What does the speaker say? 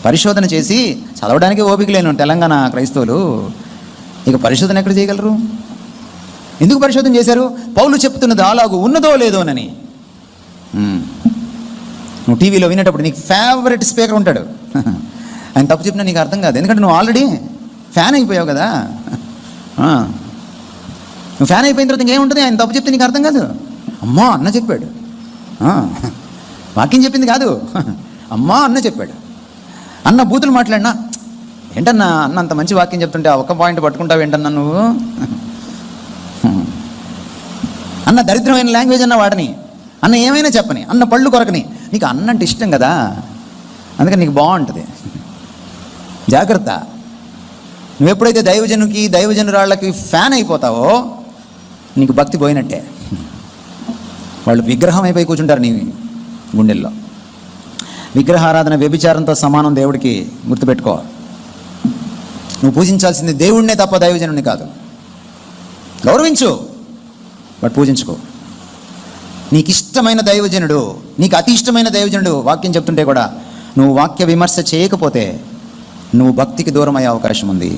పరిశోధన చేసి చదవడానికి ఓపిక లేను తెలంగాణ క్రైస్తవులు ఇక పరిశోధన ఎక్కడ చేయగలరు? ఎందుకు పరిశోధన చేశారు? పౌలు చెప్తున్నది అలాగూ ఉన్నదో లేదోనని. నువ్వు టీవీలో వినేటప్పుడు నీకు ఫేవరెట్ స్పీకర్ ఉంటాడు, ఆయన తప్పు చెప్పినా నీకు అర్థం కాదు, ఎందుకంటే నువ్వు ఆల్రెడీ ఫ్యాన్ అయిపోయావు కదా. నువ్వు ఫ్యాన్ అయిపోయిన తర్వాత ఇంకేముంటుంది? ఆయన తప్పు చెప్తే నీకు అర్థం కాదు. అమ్మా అన్న చెప్పాడు, వాక్యం చెప్పింది కాదు, అమ్మా అన్న చెప్పాడు. అన్న బూతులు మాట్లాడినా, ఏంటన్నా అన్న అంత మంచి వాక్యం చెప్తుంటే ఆ ఒక్క పాయింట్ పట్టుకుంటావు ఏంటన్నా నువ్వు? అన్న దరిద్రమైన లాంగ్వేజ్ అన్న వాడని, అన్న ఏమైనా చెప్పని, అన్న పళ్ళు కొరకని, నీకు అన్న అంటే ఇష్టం కదా, అందుకని నీకు బాగుంటుంది. జాగ్రత్త. నువ్వు ఎప్పుడైతే దైవజనురాళ్ళకి ఫ్యాన్ అయిపోతావో నీకు భక్తి పోయినట్టే. వాళ్ళు విగ్రహం అయిపోయి కూర్చుంటారు నీ గుండెల్లో. విగ్రహారాధన వ్యభిచారంతో సమానం దేవుడికి, గుర్తుపెట్టుకో. నువ్వు పూజించాల్సింది దేవుడినే తప్ప దైవజనుడిని కాదు. గౌరవించు, బట్ పూజించుకో. నీకు ఇష్టమైన దైవజనుడు, నీకు అతి ఇష్టమైన దైవజనుడు వాక్యం చెప్తుంటే కూడా నువ్వు వాక్య విమర్శ చేయకపోతే నువ్వు భక్తికి దూరం అయ్యే అవకాశం ఉంది.